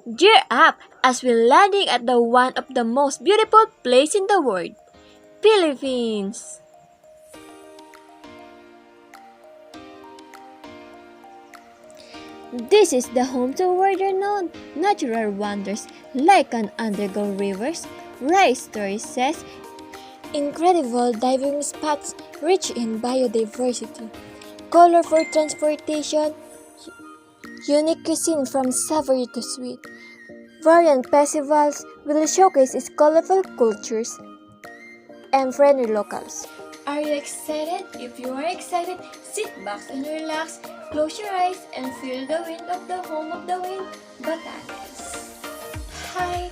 Gear up as we're landing at the one of the most beautiful place in the world, Philippines. This is the home to world-renowned natural wonders like an underground rivers, rice terraces, incredible diving spots rich in biodiversity, colorful transportation, unique cuisine from savory to sweet. Variant festivals will showcase its colorful cultures and friendly locals. Are you excited? If you are excited, sit back and relax, close your eyes, and feel the wind of the home of the wind, Batanes. Hi!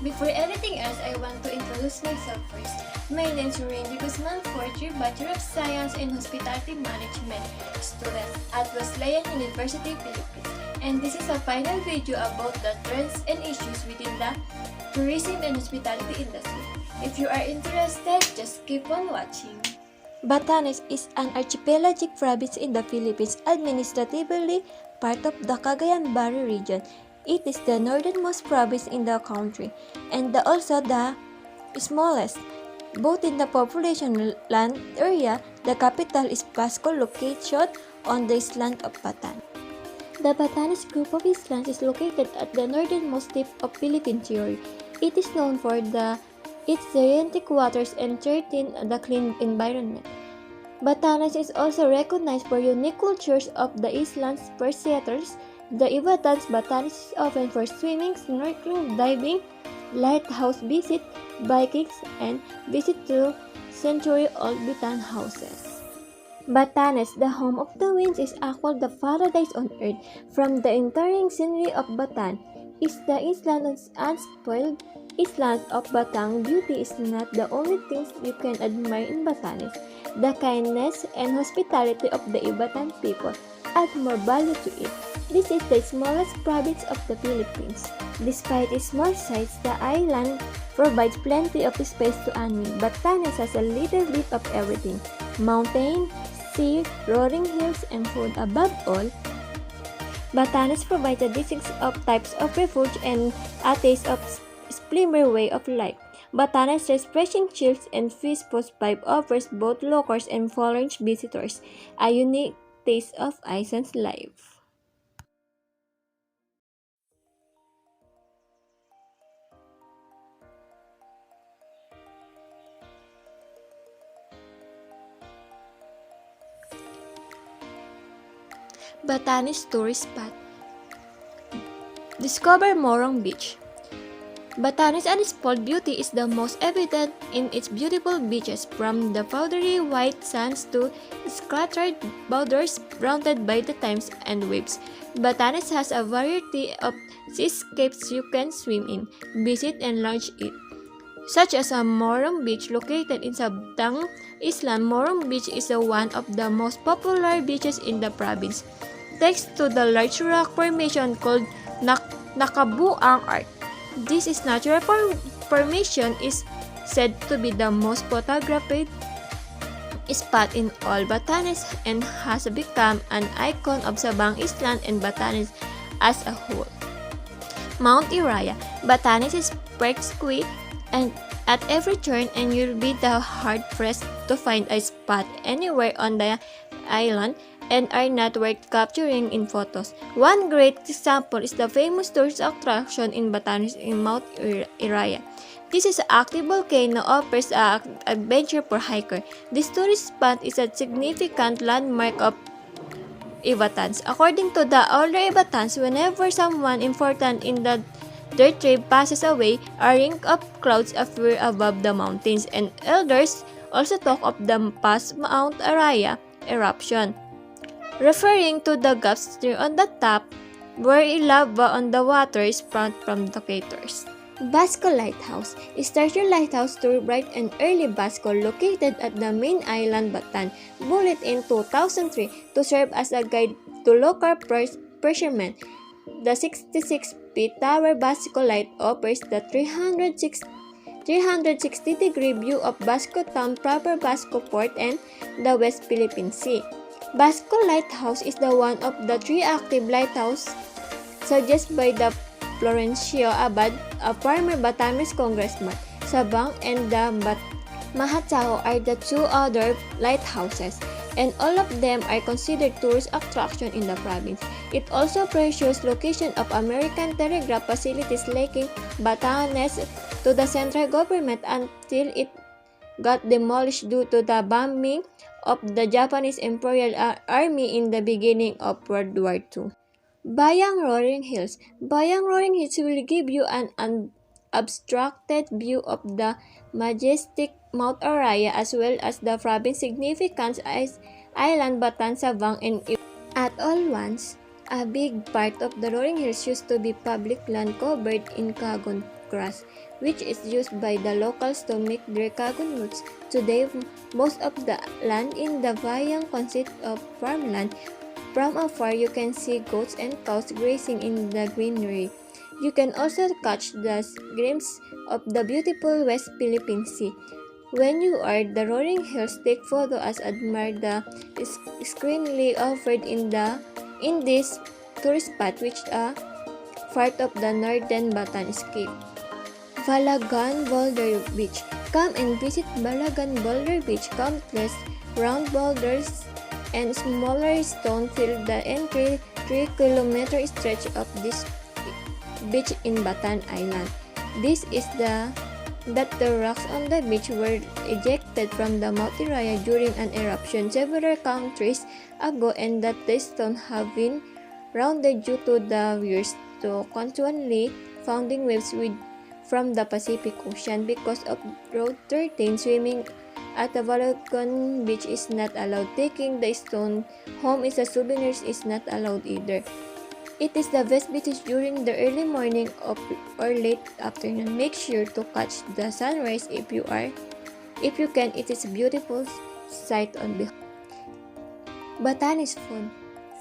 Before anything else, I want to introduce myself first. My name is Randy Guzman, 4th year Bachelor of Science in Hospitality Management student at Wesleyan University, Philippines. And this is a final video about the trends and issues within the tourism and hospitality industry. If you are interested, just keep on watching. Batanes is an archipelagic province in the Philippines, administratively part of the Cagayan-Valley region. It is the northernmost province in the country and also the smallest. Both in the population land area, the capital is Pasco, located on the island of Batan. The Batanes group of islands is located at the northernmost tip of Philippine territory. It is known for its gigantic waters and the clean environment. Batanes is also recognized for unique cultures of the island's first settlers. The Ibatans Batanes is open for swimming, snorkeling, diving, lighthouse visit, biking, and visit to century-old Batan houses. Batanes, the home of the winds, is actually the paradise on earth. From the entire scenery of Batan, is the island's unspoiled island of Batang. Beauty is not the only things you can admire in Batanes. The kindness and hospitality of the Ibatan people add more value to it. This is the smallest province of the Philippines. Despite its small size, the island provides plenty of space to animal. Batanes has a little bit of everything: mountain, sea, rolling hills, and food. Above all, Batanes provides a distinct of types of refuge and a taste of slimmer way of life. Batanes' refreshing chills and fish post pipe offers both locals and foreign visitors a unique taste of island life. Batanes tourist spot. Discover Morong Beach. Batanes' unspoiled beauty is the most evident in its beautiful beaches, from the powdery white sands to scattered boulders rounded by the times and waves. Batanes has a variety of seascapes you can swim in, visit, and launch in, such as a Morong Beach located in Sabtang Island. Morong Beach is one of the most popular beaches in the province, thanks to the large rock formation called Nakabuang Arc. This natural formation is said to be the most photographed spot in all Batanes and has become an icon of Sabang Island and Batanes as a whole. Mount Iraya. Batanes is square and at every turn, and you'll be hard-pressed to find a spot anywhere on the island and are not worth capturing in photos. One great example is the famous tourist attraction in Batanes in Mount Iraya. This is an active volcano offers an adventure for hiker. This tourist spot is a significant landmark of Ibatans. According to the older Ibatans, whenever someone important in their trip passes away, a ring of clouds appear above the mountains, and elders also talk of the past Mount Araya eruption, referring to the gaps near on the top where lava on the water sprouted from the craters. Basco Lighthouse. Start your lighthouse tour bright and early Basco, located at the main island Batan, built in 2003 to serve as a guide to local fishermen. The 66-feet tower Basco Light offers the 360-degree view of Basco Town proper, Basco Port, and the West Philippine Sea. Basco Lighthouse is the one of the 3 active lighthouses suggested by the Florencio Abad, a former Batanes congressman. Sabang and the Mahatao are the two other lighthouses, and all of them are considered tourist attraction in the province. It also precious location of American telegraph facilities linking Batanes to the central government until it got demolished due to the bombing of the Japanese Imperial Army in the beginning of World War II. Bayang Roaring Hills. Bayang Roaring Hills will give you an unobstructed view of the majestic Mount Araya as well as the province's significant island Batan, Sabang, and at all once. A big part of the Roaring Hills used to be public land covered in kagon grass, which is used by the locals to make their kagon routes. Today, most of the land in the Bayang consists of farmland. From afar, you can see goats and cows grazing in the greenery. You can also catch the glimpse of the beautiful West Philippine Sea. When you are the Roaring Hills, take photo as admire the screenly offered in this tourist spot, which are part of the northern Batan Escape. Balagan Boulder Beach. Come and visit Balagan Boulder Beach. Countless round boulders and smaller stones fill the entire 3-kilometer stretch of this beach in Batan Island. This is that the rocks on the beach were ejected from the Mount Iraya during an eruption several centuries ago, and that the stones have been rounded due to the years to constantly founding waves from the Pacific Ocean. Because of Road 13, swimming at the Balagan Beach is not allowed. Taking the stone home as a souvenir is not allowed either. It is the best beach during the early morning or late afternoon. Make sure to catch the sunrise if you can. It is a beautiful sight on behold. Batanes food.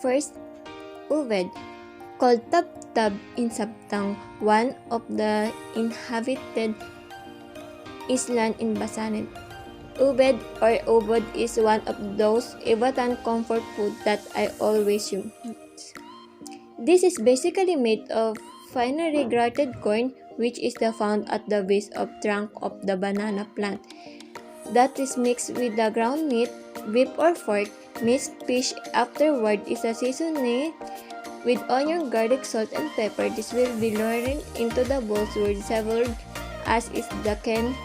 First, uved, called tab-tab in Sabtang, one of the inhabited island in Batanes. Uved or ubod is one of those Batan comfort food that I always use. This is basically made of finely grated corn, which is found at the base of trunk of the banana plant. That is mixed with the ground meat, beef or pork, minced fish. Afterward is a seasoning with onion, garlic, salt, and pepper. This will be lowered into the bowls where severed as is the can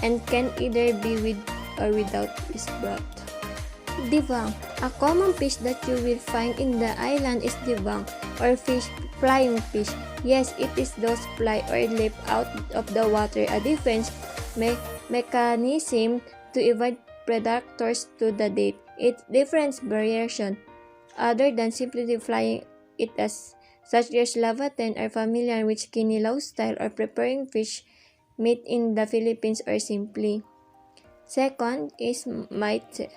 and can either be with or without this broth. Divang. A common fish that you will find in the island is divang, or flying fish. Yes, it is those fly or leap out of the water, a defense mechanism to evade predators to the depth. Its different variation, other than simply flying it as such as lavaten, are familiar with kinilaw style or preparing fish meat in the Philippines or simply. Second is maite.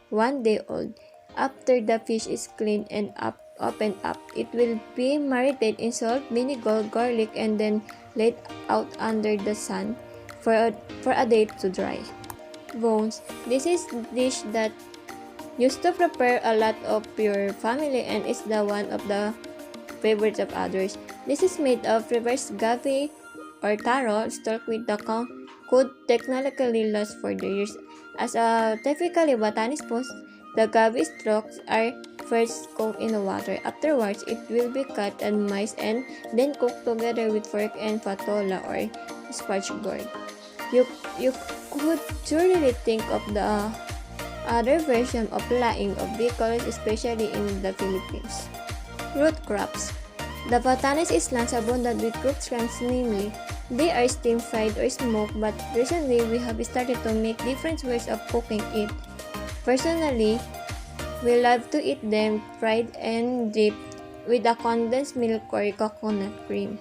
1 day old. After the fish is cleaned and opened up, it will be marinated in salt, vinegar, garlic, and then laid out under the sun for a day to dry. Bones. This is a dish that used to prepare a lot of your family and is the one of the favorites of others. This is made of reverse gavi or taro stock with the could technically last for the years. As a typically Batanes post, the gavi stalks are first cooked in the water. Afterwards, it will be cut and miced and then cooked together with pork and patola or sparge gourd. You could surely think of the other version of laing of Bicoles, especially in the Philippines. Root crops. The Batanes Islands abundant with root crops, namely, they are steam fried or smoked, but recently we have started to make different ways of cooking it. Personally, we love to eat them fried and dipped with a condensed milk or coconut cream.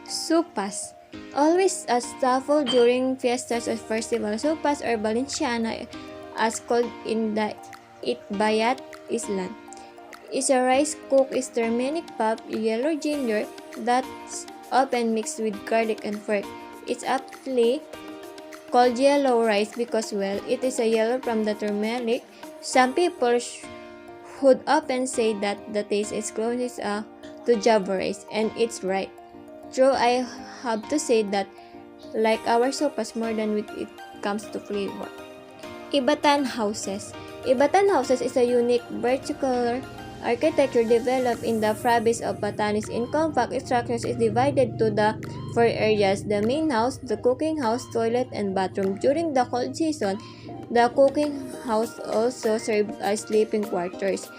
Sopas. Always a staple during fiestas or festivals. Sopas or Valenciana, as called in the Itbayat Island, is a rice cooked with turmeric pulp, yellow ginger that's often mixed with garlic and pork. It's aptly called yellow rice because, well, it is a yellow from the turmeric. Some people would often say that the taste is closest to Java rice, and it's right. Though I have to say that, like our sopas, more than when it comes to flavor. Batan houses. Batan houses is a unique vertical architecture developed in the province of Batanes. In compact structures is divided to the four areas: the main house, the cooking house, toilet, and bathroom. During the cold season, the cooking house also served as sleeping quarters.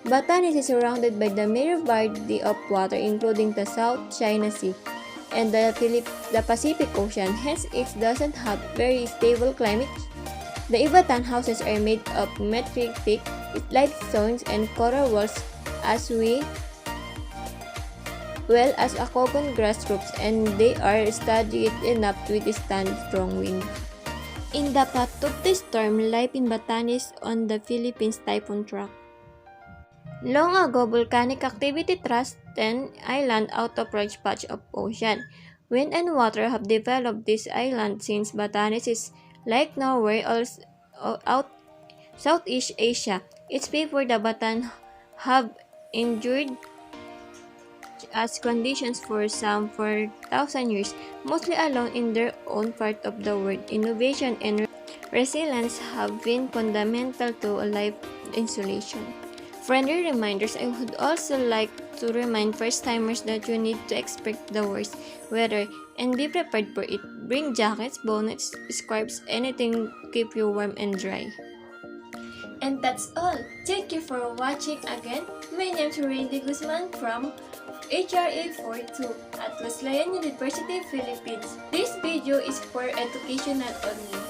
Batanes is surrounded by the major body of water, including the South China Sea and the Pacific Ocean. Hence, it doesn't have very stable climate. The Batan houses are made of metric thick, stones and coral walls, as well as a coconut grass roofs, and they are sturdy enough to withstand strong wind. In the path of the storm, life in Batanes on the Philippines typhoon track. Long ago, volcanic activity thrust an island out of large patch of ocean. Wind and water have developed this island since Batanes is like nowhere else out Southeast Asia. Its people, the Batan, have endured as conditions for some 4,000 years, mostly alone in their own part of the world. Innovation and resilience have been fundamental to life insulation. Friendly reminders: I would also like to remind first-timers that you need to expect the worst weather and be prepared for it. Bring jackets, bonnets, scarves, anything to keep you warm and dry. And that's all. Thank you for watching again. My name is Randy Guzman from HRA42 at Wesleyan University, Philippines. This video is for educational only.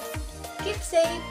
Keep safe!